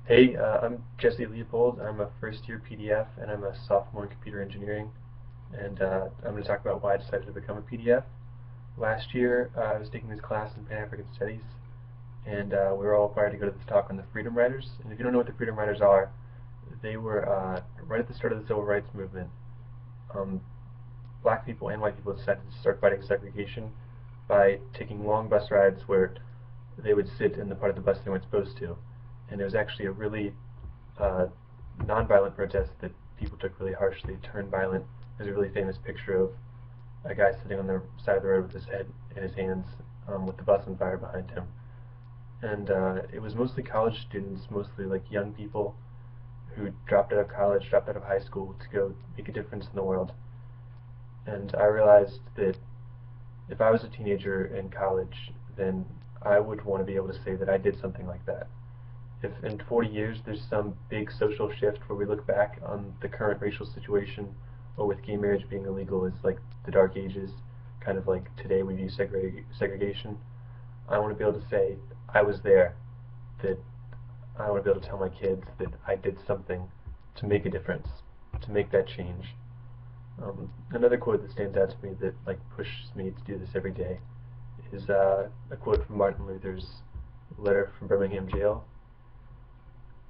Hey, I'm Jesse Leopold. I'm a first year PDF and I'm a sophomore in computer engineering. And I'm going to talk about why I decided to become a PDF. Last year, I was taking this class in Pan African Studies, and we were all required to go to this talk on the Freedom Riders. And if you don't know what the Freedom Riders are, they were right at the start of the Civil Rights Movement. Um, Black people and white people decided to start fighting segregation by taking long bus rides where they would sit in the part of the bus they weren't supposed to. And it was actually a really uh, nonviolent protest that people took really harshly turned violent. There's a really famous picture of a guy sitting on the side of the road with his head in his hands, with the bus on fire behind him. And it was mostly college students, mostly like young people who dropped out of college, dropped out of high school to go make a difference in the world. And I realized that if I was a teenager in college, then I would want to be able to say that I did something like that. If in 40 years there's some big social shift where we look back on the current racial situation, or with gay marriage being illegal as like the Dark Ages, kind of like today we view segregation, I want to be able to say I was there, that I want to be able to tell my kids that I did something to make a difference, to make that change. Another quote that stands out to me that like pushes me to do this every day is a quote from Martin Luther's letter from Birmingham jail.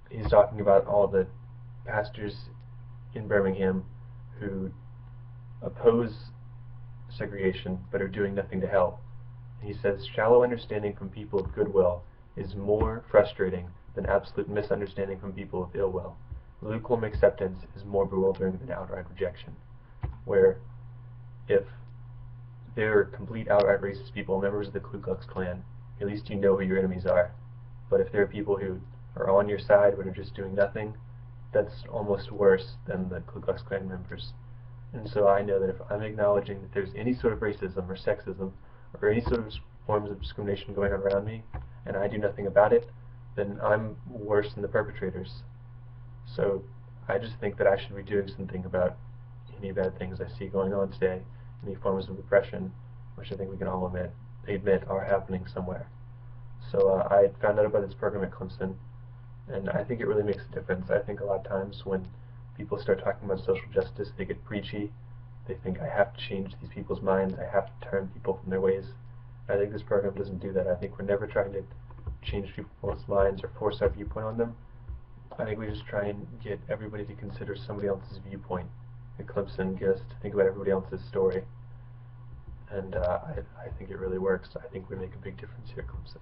He's talking about all the pastors in Birmingham who oppose segregation but are doing nothing to help. And he says, shallow understanding from people of goodwill is more frustrating than absolute misunderstanding from people of ill will. Lukewarm acceptance is more bewildering than outright rejection. Where if they're complete outright racist people, members of the Ku Klux Klan, at least you know who your enemies are. But if there are people who are on your side but are just doing nothing, that's almost worse than the Ku Klux Klan members. And so I know that if I'm acknowledging that there's any sort of racism or sexism or any sort of forms of discrimination going on around me, and I do nothing about it, then I'm worse than the perpetrators. So I just think that I should be doing something about any bad things I see going on today, any forms of oppression, which I think we can all admit are happening somewhere. So I found out about this program at Clemson, and I think it really makes a difference. I think a lot of times when people start talking about social justice, they get preachy. They think I have to change these people's minds. I have to turn people from their ways. I think this program doesn't do that. I think we're never trying to change people's minds or force our viewpoint on them. I think we just try and get everybody to consider somebody else's viewpoint at Clemson, get us to think about everybody else's story. And I think it really works. I think we make a big difference here at Clemson.